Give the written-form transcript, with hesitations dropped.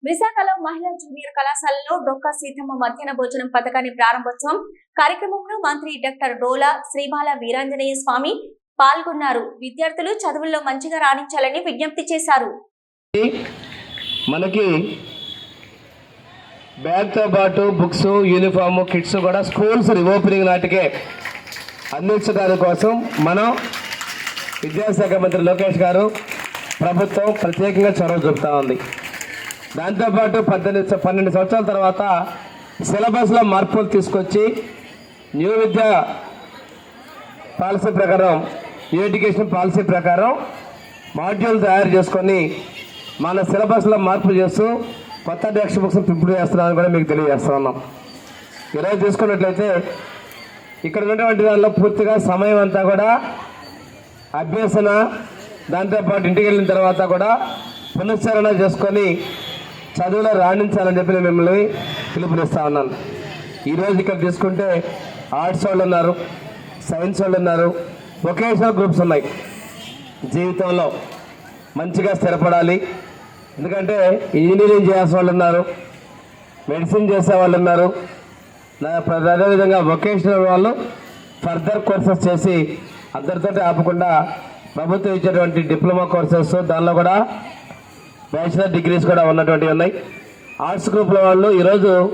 విశాఖలో మహిళా జూనియర్ కళాశాలలో డొక్కా సీతమ్మ మధ్యాహ్న భోజనం పథకాన్ని ప్రారంభోత్సవం కార్యక్రమంలో మంత్రి డాక్టర్ డోలా శ్రీబాల వీరాంజనేయ స్వామి పాల్గొన్నారు. విద్యార్థులు చదువుల్లో మంచిగా రాణించాలని విజ్ఞప్తి చేశారు. మనకి బ్యాగ్తో పాటు బుక్స్, యూనిఫామ్, కిట్స్ కూడా స్కూల్స్ రీఓపెనింగ్ నాటికే అందించడానికి కోసం మనం విద్యాశాఖ మంత్రి లోకేష్ గారు ప్రభుత్వం ప్రత్యేకంగా చొరవ చూపుతా ఉంది. దాంతోపాటు 12 సంవత్సరాల తర్వాత సిలబస్లో మార్పులు తీసుకొచ్చి న్యూ విద్యా పాలసీ ప్రకారం, న్యూ ఎడ్యుకేషన్ పాలసీ ప్రకారం మాడ్యూల్ తయారు చేసుకొని మన సిలబస్లో మార్పు చేస్తూ కొత్త టెక్స్ట్ బుక్స్ ప్రింట్ చేస్తున్నామని కూడా మీకు తెలియజేస్తా ఉన్నాం. ఈరోజు చూసుకున్నట్లయితే ఇక్కడ ఉన్నటువంటి దానిలో పూర్తిగా సమయం అంతా కూడా అభ్యసన, దాంతోపాటు ఇంటికి వెళ్ళిన తర్వాత కూడా పునశ్చరణ చేసుకొని చదువులో రాణించాలని చెప్పి నేను మిమ్మల్ని పిలుపునిస్తా ఉన్నాను. ఈరోజు ఇక్కడ తీసుకుంటే ఆర్ట్స్ వాళ్ళు ఉన్నారు, సైన్స్ వాళ్ళు ఉన్నారు, వొకేషనల్ గ్రూప్స్ ఉన్నాయి. జీవితంలో మంచిగా స్థిరపడాలి, ఎందుకంటే ఇంజనీరింగ్ చేసే వాళ్ళు ఉన్నారు, మెడిసిన్ చేసే వాళ్ళు ఉన్నారు, అదేవిధంగా వొకేషనల్ వాళ్ళు ఫర్దర్ కోర్సెస్ చేసి అందరితో ఆపకుండా ప్రభుత్వం ఇచ్చేటువంటి డిప్లొమా కోర్సెస్, దానిలో కూడా బ్యాచిలర్ డిగ్రీస్ కూడా ఉన్నటువంటివి ఉన్నాయి. ఆర్ట్స్ గ్రూప్ల వాళ్ళు ఈరోజు